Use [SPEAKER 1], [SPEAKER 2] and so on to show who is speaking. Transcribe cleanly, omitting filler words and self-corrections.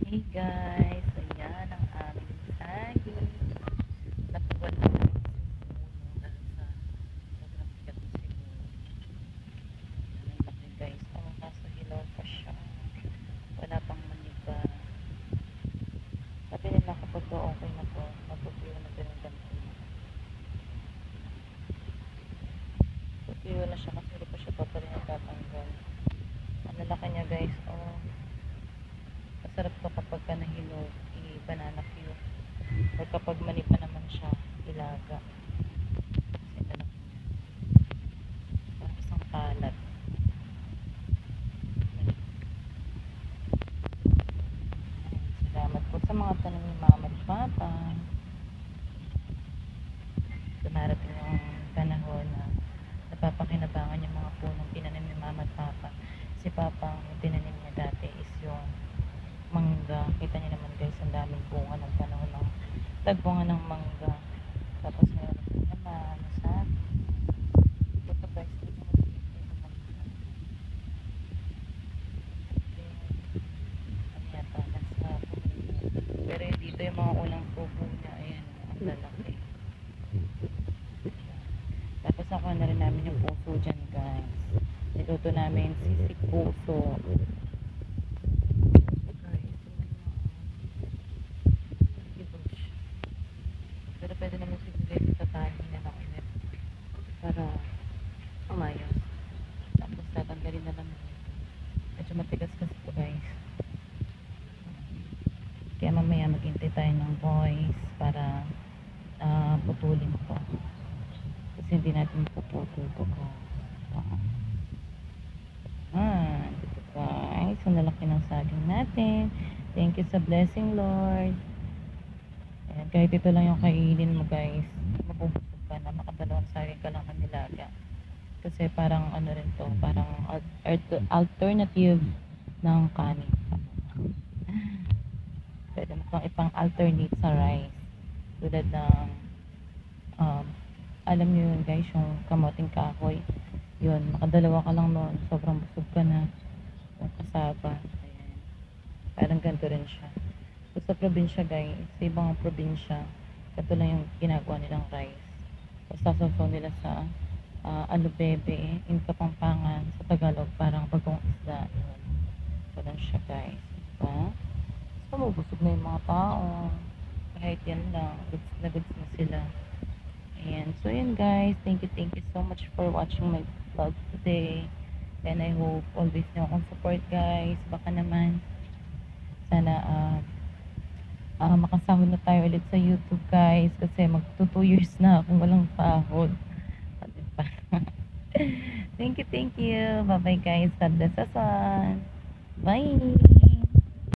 [SPEAKER 1] Hey guys, so yan ang aming saging. Napuwan na namin simuno dahil sa sobrang bigat ng simuno. Ang laki guys. Oh, kaso hilaw pa siya. Wala pang maniba. Sabi nila kapag daw okay na po, matutuyo na din ang ganito. Tutuyo na siya kasi hindi pa siya totally natatanggal. Ang lalaki niya guys. Oh, masarap to kapag ka nahinog, i-banana cue. Or kapag manipa naman siya, ilaga. Kasi lalaki niya. Parang isang kalat. Salamat po sa mga tanong ni Mama at Papa. Dumarating yung panahon na napapakinabangan yung mga punong tinanim ni Mama at Papa. Si Papa, yung tinanim niya dati is yung mangga. Kita niyo naman guys, ang daming bunga ng panahon ng tagbunga ng mangga. Tapos meron naman sa ito guys, dito mo yung mangga. Ano yata, nasa pero dito yung mga unang tubo niya, ayan, ang lalaki. Tapos nakuha na rin namin yung puso dyan guys. Niluto namin sisig puso. Pero pwede naman siguro tatahin na lang ulit para umayos. Tapos tatanggalin na lang. Medyo matigas kasi ito guys. Kaya mamaya maghintay tayo ng voice para putulin ko. Kasi hindi natin puputol ito guys. Dito guys. Ang lalaki ng saging natin. Thank you sa blessing Lord. Ayan, kahit ito lang yung kainin mo guys, mabubusog ka na, makadalawang saging ka lang ang nilaga. Kasi parang ano rin to, parang alternative ng kanin. Pwede mo itong ipang alternate sa rice. Tulad ng alam nyo yun guys, yung kamoting kahoy. Yun, makadalawa ka lang noon, sobrang busog ka na. Yung kasaba. Ayan. Parang ganito rin siya. So, sa probinsya guys, sa ibang probinsya, ito lang yung ginagawa nilang rice. Tapos sasawaw nila sa alubebe, in Kapampangan, sa Tagalog, parang bagong isda. Yun. Ganun siya guys. Diba? So, mabusog na yung mga tao. Kahit yan lang, goods na sila. Ayan. So, yun guys. Thank you so much for watching my vlog today. And I hope always nyo akong support guys. Baka naman, sana makasahod na tayo ulit sa YouTube guys. Kasi magto 2 years na akong walang sahod. Diba? Thank you. Bye bye guys. God bless us all. Bye.